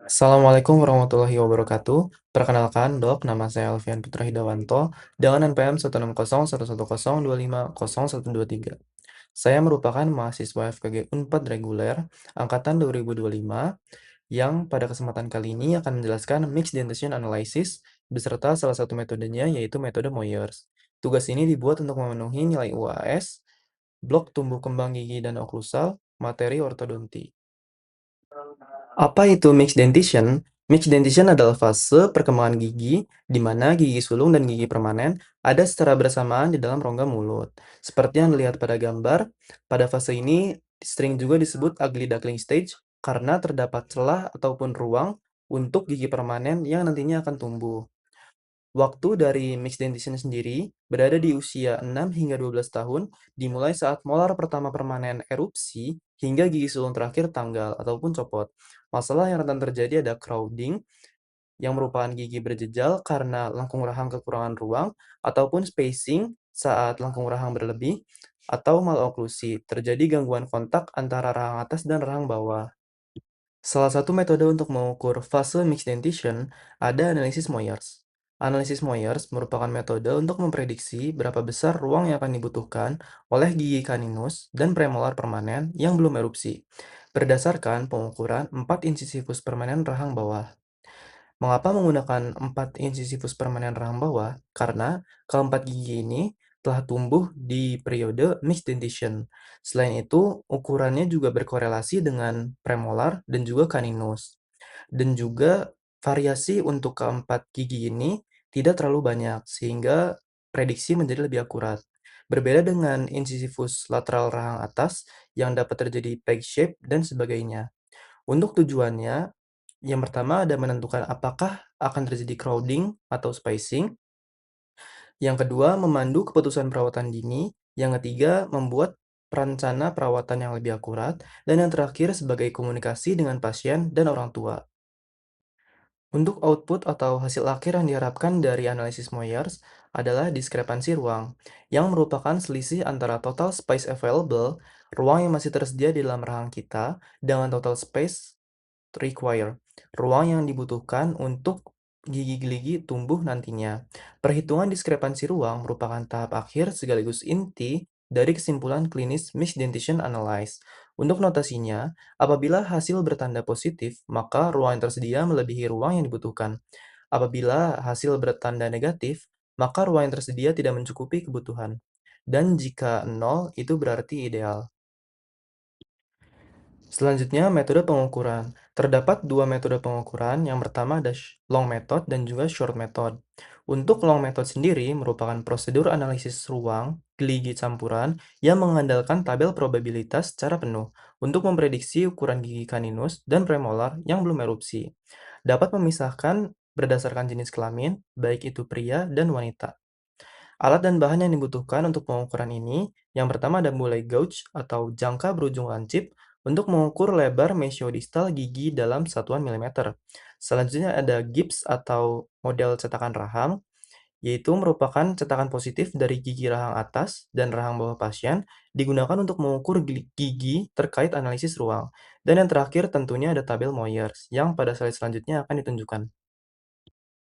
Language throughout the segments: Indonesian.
Assalamualaikum warahmatullahi wabarakatuh. Perkenalkan, Dok, nama saya Alfian Putra Hidawanto dengan NPM 1601102500123. Saya merupakan mahasiswa FKG Unpad reguler angkatan 2025 yang pada kesempatan kali ini akan menjelaskan Mixed Dentition Analysis beserta salah satu metodenya yaitu metode Moyers. Tugas ini dibuat untuk memenuhi nilai UAS, blok tumbuh kembang gigi dan oklusal, materi ortodonti. Apa itu mixed dentition? Mixed dentition adalah fase perkembangan gigi di mana gigi sulung dan gigi permanen ada secara bersamaan di dalam rongga mulut. Seperti yang dilihat pada gambar, pada fase ini sering juga disebut ugly duckling stage karena terdapat celah ataupun ruang untuk gigi permanen yang nantinya akan tumbuh. Waktu dari mixed dentition sendiri berada di usia 6 hingga 12 tahun, dimulai saat molar pertama permanen erupsi hingga gigi sulung terakhir tanggal ataupun copot. Masalah yang rentan terjadi ada crowding, yang merupakan gigi berjejal karena lengkung rahang kekurangan ruang, ataupun spacing saat lengkung rahang berlebih, atau maloklusi, terjadi gangguan kontak antara rahang atas dan rahang bawah. Salah satu metode untuk mengukur fase mixed dentition ada analisis Moyers. Analisis Moyers merupakan metode untuk memprediksi berapa besar ruang yang akan dibutuhkan oleh gigi kaninus dan premolar permanen yang belum erupsi, berdasarkan pengukuran 4 incisivus permanen rahang bawah. Mengapa menggunakan 4 incisivus permanen rahang bawah? Karena keempat gigi ini telah tumbuh di periode mixed dentition. Selain itu, ukurannya juga berkorelasi dengan premolar dan juga caninus. Dan juga variasi untuk keempat gigi ini tidak terlalu banyak, sehingga prediksi menjadi lebih akurat. Berbeda dengan incisivus lateral rahang atas yang dapat terjadi peg shape dan sebagainya. Untuk tujuannya, yang pertama ada menentukan apakah akan terjadi crowding atau spacing. Yang kedua, memandu keputusan perawatan dini. Yang ketiga, membuat perencana perawatan yang lebih akurat. Dan yang terakhir, sebagai komunikasi dengan pasien dan orang tua. Untuk output atau hasil akhir yang diharapkan dari analisis Moyers adalah diskrepansi ruang, yang merupakan selisih antara total space available, ruang yang masih tersedia di dalam rahang kita, dengan total space require, ruang yang dibutuhkan untuk gigi-gigi tumbuh nantinya. Perhitungan diskrepansi ruang merupakan tahap akhir sekaligus inti dari kesimpulan klinis mixed dentition analysis. Untuk notasinya, apabila hasil bertanda positif, maka ruang yang tersedia melebihi ruang yang dibutuhkan. Apabila hasil bertanda negatif, maka ruang yang tersedia tidak mencukupi kebutuhan. Dan jika nol, itu berarti ideal. Selanjutnya, metode pengukuran. Terdapat dua metode pengukuran, yang pertama ada long method dan juga short method. Untuk long method sendiri merupakan prosedur analisis ruang gigi campuran yang mengandalkan tabel probabilitas secara penuh untuk memprediksi ukuran gigi kaninus dan premolar yang belum erupsi. Dapat memisahkan berdasarkan jenis kelamin, baik itu pria dan wanita. Alat dan bahan yang dibutuhkan untuk pengukuran ini, yang pertama ada mulai gauge atau jangka berujung lancip untuk mengukur lebar mesiodistal gigi dalam satuan milimeter. Selanjutnya ada gips atau model cetakan rahang, yaitu merupakan cetakan positif dari gigi rahang atas dan rahang bawah pasien digunakan untuk mengukur gigi terkait analisis ruang. Dan yang terakhir tentunya ada tabel Moyers yang pada slide selanjutnya akan ditunjukkan.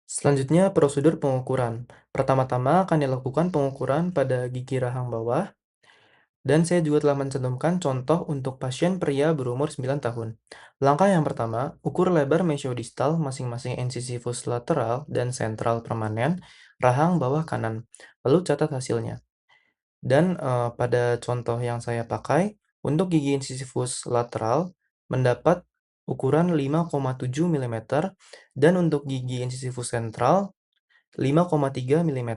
Selanjutnya, prosedur pengukuran. Pertama-tama akan dilakukan pengukuran pada gigi rahang bawah, dan saya juga telah mencantumkan contoh untuk pasien pria berumur 9 tahun. Langkah yang pertama, ukur lebar mesiodistal masing-masing incisivus lateral dan sentral permanen rahang bawah kanan, lalu catat hasilnya. Dan pada contoh yang saya pakai, untuk gigi incisivus lateral mendapat ukuran 5,7 mm dan untuk gigi incisivus sentral 5,3 mm.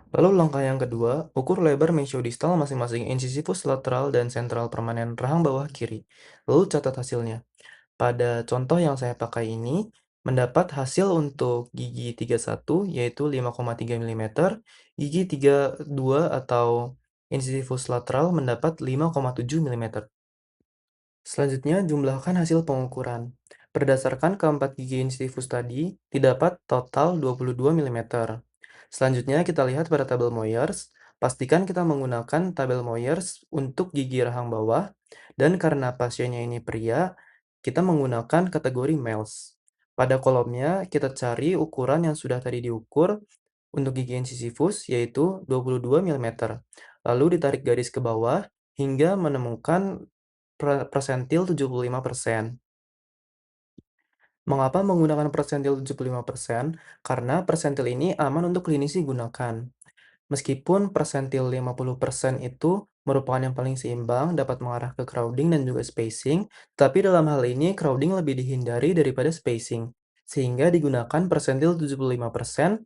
Lalu langkah yang kedua, ukur lebar mesiodistal masing-masing incisivus lateral dan sentral permanen rahang bawah kiri. Lalu catat hasilnya. Pada contoh yang saya pakai ini, mendapat hasil untuk gigi 31 yaitu 5,3 mm, gigi 32 atau incisivus lateral mendapat 5,7 mm. Selanjutnya, jumlahkan hasil pengukuran. Berdasarkan keempat gigi incisivus tadi, didapat total 22 mm. Selanjutnya, kita lihat pada tabel Moyers. Pastikan kita menggunakan tabel Moyers untuk gigi rahang bawah, dan karena pasiennya ini pria, kita menggunakan kategori MELS. Pada kolomnya, kita cari ukuran yang sudah tadi diukur untuk gigi incisifus, yaitu 22 milimeter. Lalu ditarik garis ke bawah hingga menemukan persentil 75%. Mengapa menggunakan persentil 75%? Karena persentil ini aman untuk klinisi gunakan. Meskipun persentil 50% itu merupakan yang paling seimbang, dapat mengarah ke crowding dan juga spacing, tapi dalam hal ini crowding lebih dihindari daripada spacing, sehingga digunakan persentil 75%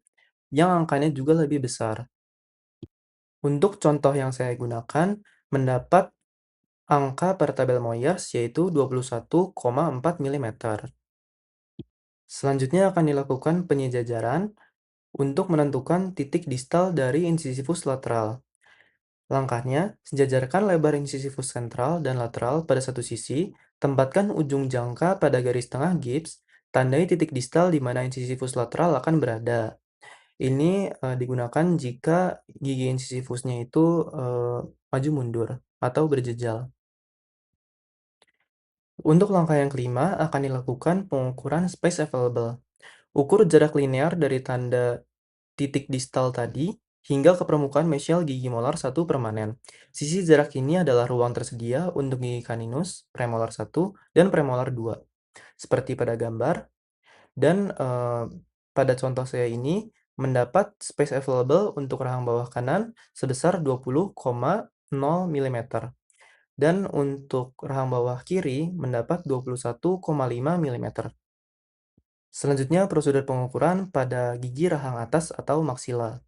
yang angkanya juga lebih besar. Untuk contoh yang saya gunakan, mendapat angka per tabel Moyers yaitu 21,4 milimeter. Selanjutnya akan dilakukan penyejajaran untuk menentukan titik distal dari incisifus lateral. Langkahnya, sejajarkan lebar incisifus sentral dan lateral pada satu sisi, tempatkan ujung jangka pada garis tengah gips, tandai titik distal di mana incisifus lateral akan berada. Ini digunakan jika gigi incisifusnya itu maju mundur atau berjejal. Untuk langkah yang kelima akan dilakukan pengukuran space available. Ukur jarak linear dari tanda titik distal tadi hingga ke permukaan mesial gigi molar 1 permanen. Sisi jarak ini adalah ruang tersedia untuk gigi kaninus, premolar 1, dan premolar 2. Seperti pada gambar, dan pada contoh saya ini mendapat space available untuk rahang bawah kanan sebesar 20,0 milimeter dan untuk rahang bawah kiri mendapat 21,5 milimeter. Selanjutnya prosedur pengukuran pada gigi rahang atas atau maksila.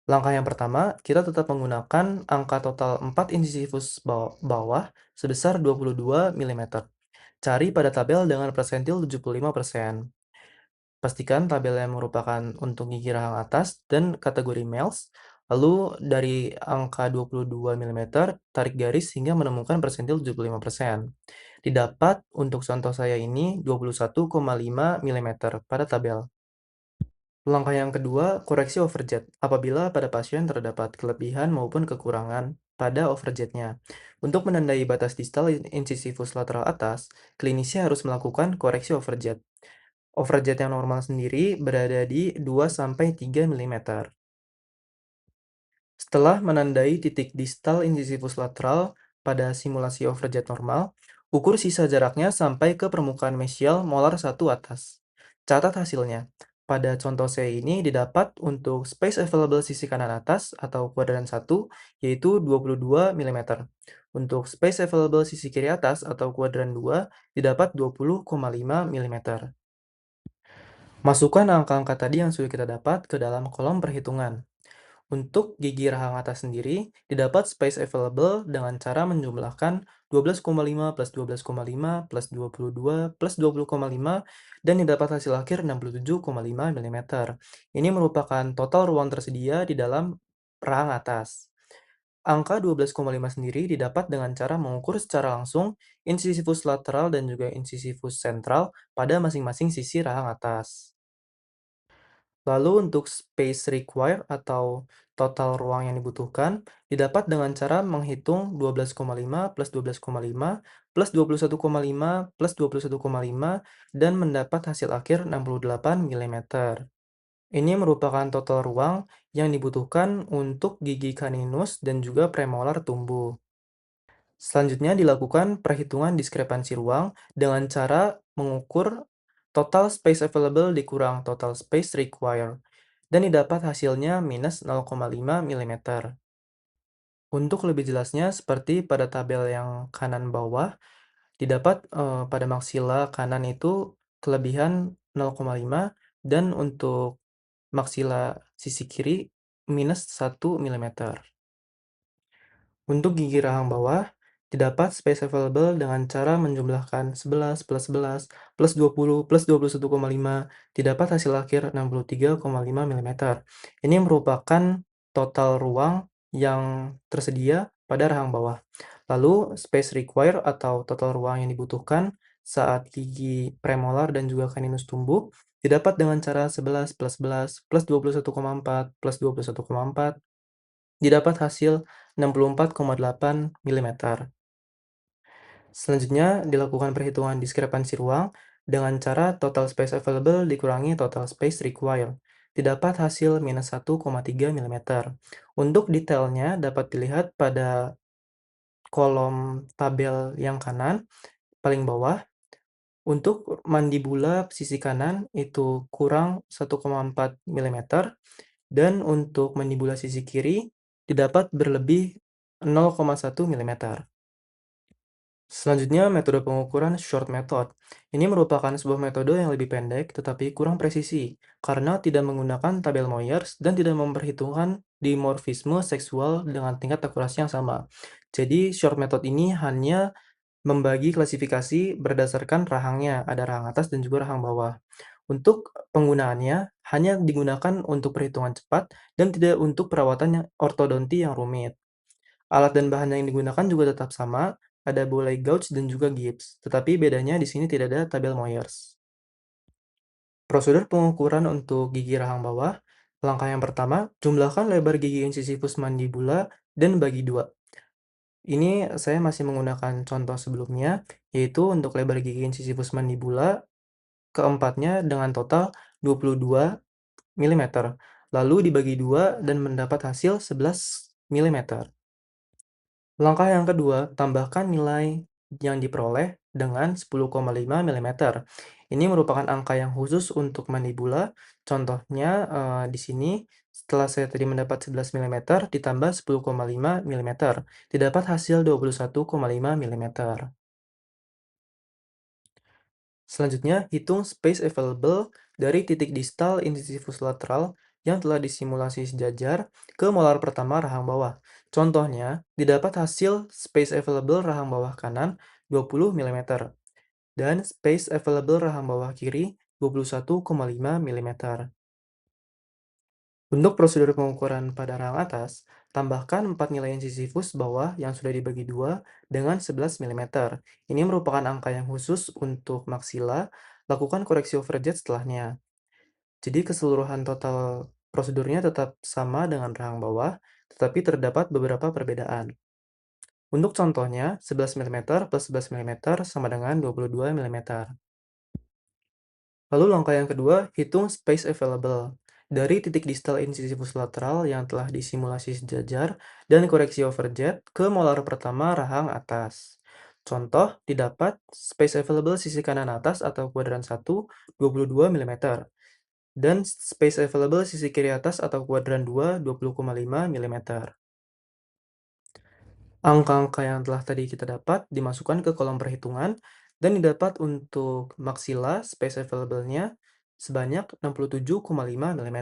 Langkah yang pertama, kita tetap menggunakan angka total 4 incisifus bawah sebesar 22 milimeter. Cari pada tabel dengan persentil 75%. Pastikan tabel yang merupakan untuk gigi rahang atas dan kategori MELS, lalu dari angka 22 milimeter, tarik garis hingga menemukan persentil 75%. Didapat untuk contoh saya ini 21,5 milimeter pada tabel. Langkah yang kedua, koreksi overjet. Apabila pada pasien terdapat kelebihan maupun kekurangan pada overjetnya. Untuk menandai batas distal incisifus lateral atas, klinisi harus melakukan koreksi overjet. Overjet yang normal sendiri berada di 2-3 milimeter. Setelah menandai titik distal incisifus lateral pada simulasi overjet normal, ukur sisa jaraknya sampai ke permukaan mesial molar 1 atas. Catat hasilnya. Pada contoh saya ini didapat untuk space available sisi kanan atas atau kuadran 1 yaitu 22 milimeter. Untuk space available sisi kiri atas atau kuadran 2 didapat 20,5 milimeter. Masukkan angka-angka tadi yang sudah kita dapat ke dalam kolom perhitungan. Untuk gigi rahang atas sendiri, didapat space available dengan cara menjumlahkan 12,5 plus 12,5 plus 22 plus 20,5 dan didapat hasil akhir 67,5 milimeter. Ini merupakan total ruang tersedia di dalam rahang atas. Angka 12,5 sendiri didapat dengan cara mengukur secara langsung incisifus lateral dan juga incisifus sentral pada masing-masing sisi rahang atas. Lalu untuk space required atau total ruang yang dibutuhkan didapat dengan cara menghitung 12,5 plus 12,5 plus 21,5 plus 21,5 dan mendapat hasil akhir 68 milimeter. Ini merupakan total ruang yang dibutuhkan untuk gigi kaninus dan juga premolar tumbuh. Selanjutnya dilakukan perhitungan diskrepansi ruang dengan cara mengukur total space available dikurang total space required, dan didapat hasilnya minus 0,5 milimeter. Untuk lebih jelasnya, seperti pada tabel yang kanan bawah, didapat pada maksila kanan itu kelebihan 0,5 dan untuk maksila sisi kiri minus 1 milimeter. Untuk gigi rahang bawah, didapat space available dengan cara menjumlahkan 11 plus 11 plus 20 plus 21,5, didapat hasil akhir 63,5 milimeter. Ini merupakan total ruang yang tersedia pada rahang bawah. Lalu, space required atau total ruang yang dibutuhkan saat gigi premolar dan juga kaninus tumbuh, didapat dengan cara 11 plus 11 plus 21,4 plus 21,4, didapat hasil 64,8 milimeter. Selanjutnya, dilakukan perhitungan diskrepansi ruang dengan cara total space available dikurangi total space required. Didapat hasil minus 1,3 mm. Untuk detailnya dapat dilihat pada kolom tabel yang kanan, paling bawah. Untuk mandibula sisi kanan itu kurang 1,4 mm dan untuk mandibula sisi kiri didapat berlebih 0,1 mm. Selanjutnya, metode pengukuran short method. Ini merupakan sebuah metode yang lebih pendek tetapi kurang presisi karena tidak menggunakan tabel Moyers dan tidak memperhitungkan dimorfisme seksual dengan tingkat akurasi yang sama. Jadi, short method ini hanya membagi klasifikasi berdasarkan rahangnya, ada rahang atas dan juga rahang bawah. Untuk penggunaannya, hanya digunakan untuk perhitungan cepat dan tidak untuk perawatan yang ortodonti yang rumit. Alat dan bahan yang digunakan juga tetap sama, ada bolai gouge dan juga gips, tetapi bedanya di sini tidak ada tabel Moyers. Prosedur pengukuran untuk gigi rahang bawah, langkah yang pertama, jumlahkan lebar gigi incisifus mandibula dan bagi dua. Ini saya masih menggunakan contoh sebelumnya, yaitu untuk lebar gigi incisifus mandibula, keempatnya dengan total 22 mm, lalu dibagi dua dan mendapat hasil 11 mm. Langkah yang kedua, tambahkan nilai yang diperoleh dengan 10,5 mm. Ini merupakan angka yang khusus untuk mandibula. Contohnya di sini setelah saya tadi mendapat 11 mm ditambah 10,5 mm, didapat hasil 21,5 mm. Selanjutnya, hitung space available dari titik distal incisivus lateral yang telah disimulasi sejajar ke molar pertama rahang bawah. Contohnya, didapat hasil space available rahang bawah kanan 20 mm dan space available rahang bawah kiri 21,5 mm. Untuk prosedur pengukuran pada rang atas, tambahkan 4 nilai incisivus bawah yang sudah dibagi dua dengan 11 mm. Ini merupakan angka yang khusus untuk maksila, lakukan koreksi overjet setelahnya. Jadi keseluruhan total prosedurnya tetap sama dengan rahang bawah, tetapi terdapat beberapa perbedaan. Untuk contohnya, 11 mm plus 11 mm sama dengan 22 mm. Lalu langkah yang kedua, hitung space available. Dari titik distal incisivus lateral yang telah disimulasi sejajar dan koreksi overjet ke molar pertama rahang atas. Contoh, didapat space available sisi kanan atas atau kuadran 1, 22 mm, dan space available sisi kiri atas atau kuadran 2, 20,5 mm. Angka-angka yang telah tadi kita dapat dimasukkan ke kolom perhitungan dan didapat untuk maksila space available-nya sebanyak 67,5 mm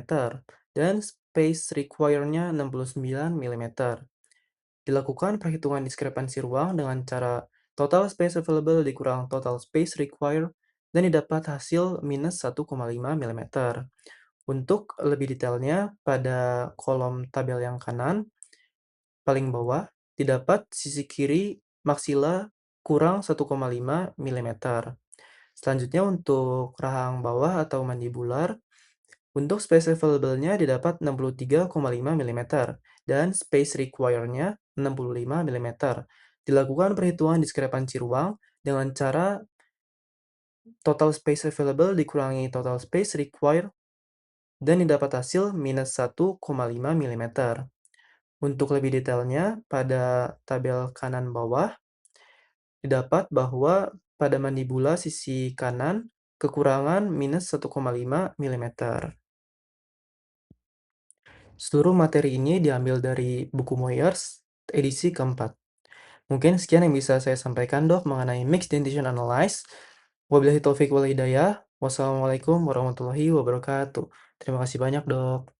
dan space require-nya 69 mm. Dilakukan perhitungan diskrepansi ruang dengan cara total space available dikurang total space require dan didapat hasil minus 1,5 mm. Untuk lebih detailnya, pada kolom tabel yang kanan, paling bawah, didapat sisi kiri maksila kurang 1,5 mm. Selanjutnya untuk rahang bawah atau mandibular, untuk space available-nya didapat 63,5 mm dan space require-nya 65 mm. Dilakukan perhitungan diskrepansi ruang dengan cara total space available dikurangi total space require dan didapat hasil minus 1,5 mm. Untuk lebih detailnya, pada tabel kanan bawah, didapat bahwa pada mandibula sisi kanan kekurangan minus 1,5 mm. Seluruh materi ini diambil dari buku Moyers, edisi keempat. Mungkin sekian yang bisa saya sampaikan, Dok, mengenai Mixed Dentition Analysis. Wabillahi taufiq wal hidayah. Wassalamualaikum warahmatullahi wabarakatuh. Terima kasih banyak, Dok.